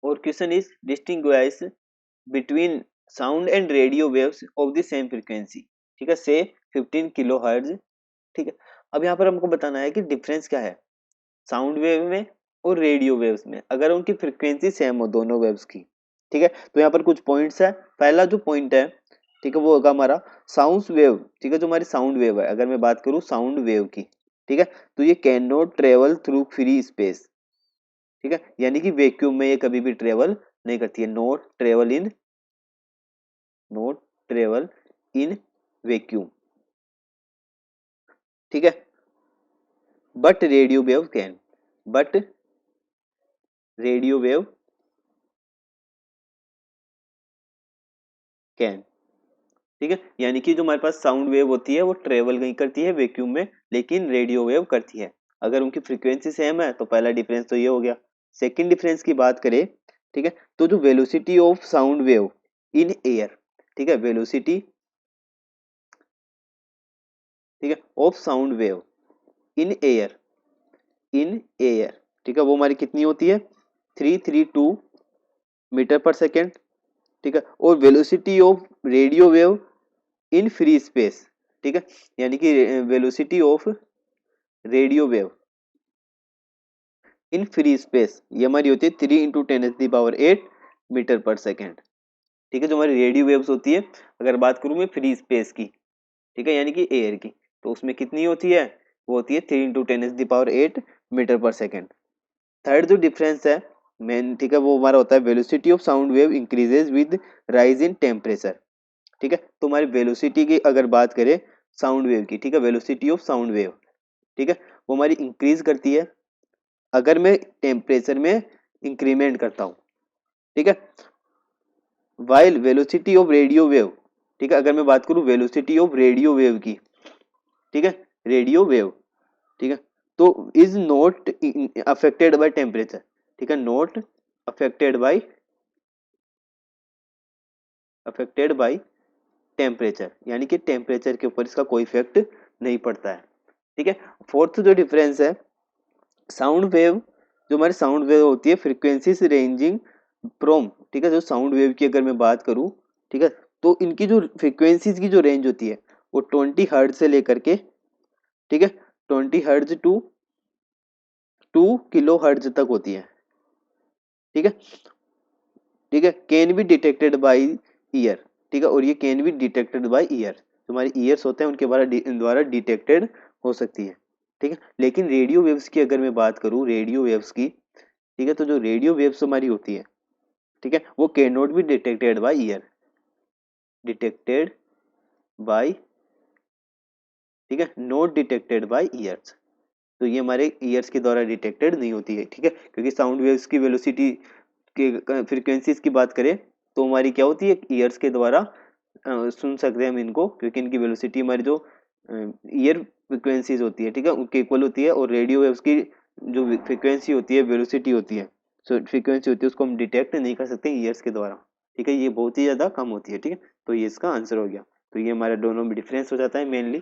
और question is distinguish between sound and radio waves of the same frequency, ठीक है, से 15 किलो हर्ट्ज, ठीक है। अब यहाँ पर हमको बताना है कि डिफरेंस क्या है साउंड वेव में और रेडियो वेव्स में, अगर उनकी फ्रीक्वेंसी सेम हो दोनों वेव्स की, ठीक है। तो यहाँ पर कुछ पॉइंट्स है। पहला जो पॉइंट है, ठीक है, वो होगा हमारा साउंड वेव, ठीक है, जो हमारी साउंड वेव है, अगर मैं बात करूँ साउंड वेव की, ठीक है, तो ये can not travel through free space, ठीक है, यानी कि वैक्यूम में ये कभी भी ट्रेवल नहीं करती है। नॉट ट्रेवल इन वैक्यूम, ठीक है। But radio wave can, but radio wave can, ठीक है, यानी कि जो हमारे पास साउंड वेव होती है वो ट्रेवल नहीं करती है वैक्यूम में, लेकिन रेडियो वेव करती है। अगर उनकी फ्रीक्वेंसी सेम है तो पहला डिफरेंस तो ये हो गया। सेकंड डिफरेंस की बात करें, ठीक है, तो जो velocity of sound wave in air, ठीक है, वेलोसिटी, ठीक है, of sound wave in air, ठीक है, वो हमारी कितनी होती है 332 मीटर पर सेकेंड, ठीक है। और velocity of radio wave in free space, ठीक है, यानी कि velocity of radio wave in free space ये हमारी होती है 3 × 10⁸ मीटर पर सेकेंड, ठीक है। जो हमारी रेडियो वेव्स होती है, अगर बात करूं मैं फ्री स्पेस की, ठीक है, यानी कि एयर की, तो उसमें कितनी होती है, वो होती है 3 × 10⁸ मीटर पर सेकेंड। थर्ड जो डिफरेंस है मेन, ठीक है, वो हमारा होता है velocity of sound wave increases with rise in temperature, ठीक है। तो हमारी वेलोसिटी की अगर बात करें साउंड वेव की, ठीक है, वेलोसिटी ऑफ साउंड वेव, ठीक है, वो हमारी इंक्रीज करती है अगर मैं टेम्परेचर में इंक्रीमेंट करता हूं, ठीक है। While velocity of radio wave, ठीक है, अगर मैं बात करूं वेलोसिटी ऑफ रेडियो वेव की, ठीक है, रेडियो वेव, ठीक है, तो is not affected by temperature, ठीक है, नॉट अफेक्टेड बाय टेम्परेचर, यानी कि टेम्परेचर के ऊपर इसका कोई इफेक्ट नहीं पड़ता है, ठीक है। फोर्थ जो डिफरेंस है, साउंड वेव, जो हमारी साउंड वेव होती है फ्रीक्वेंसी से रेंजिंग फ्रॉम, ठीक है, जो साउंड वेव की अगर मैं बात करूं, ठीक है, तो इनकी जो फ्रीक्वेंसीज की जो रेंज होती है वो 20 हर्ट्ज से लेकर के, ठीक है, 20 हर्ट्ज टू 2 किलो हर्ट्ज तक होती है, ठीक है, ठीक है, can be detected by year, ठीक है, और ये can be detected by year, जो हमारे ईयर्स होते हैं उनके द्वारा डिटेक्टेड हो सकती है, ठीक है। लेकिन रेडियो वेव्स की अगर मैं बात करूं, रेडियो वेव्स की, ठीक है, तो जो रेडियो वेव्स हमारी होती है, ठीक है, वो can not be detected by year, detected by, ठीक है, नॉट डिटेक्टेड बाय ईयर्स, तो ये हमारे ईयर्स के द्वारा डिटेक्टेड नहीं होती है, ठीक है, क्योंकि साउंड वेव्स की वेलोसिटी के फ्रीक्वेंसीज की बात करें तो हमारी क्या होती है ईयर्स के द्वारा सुन सकते हैं हम इनको, क्योंकि इनकी वेलोसिटी हमारी जो ईयर फ्रीक्वेंसीज होती है, ठीक है, उनके इक्वल होती है, और रेडियो वेव्स की जो फ्रीक्वेंसी होती है, वेलोसिटी होती है, सो फ्रीक्वेंसी होती है, उसको हम डिटेक्ट नहीं कर सकते ईयर्स के द्वारा, ठीक है, ये बहुत ही ज्यादा कम होती है, ठीक है। तो ये इसका आंसर हो गया। तो ये हमारा दोनों में डिफरेंस हो जाता है मेनली।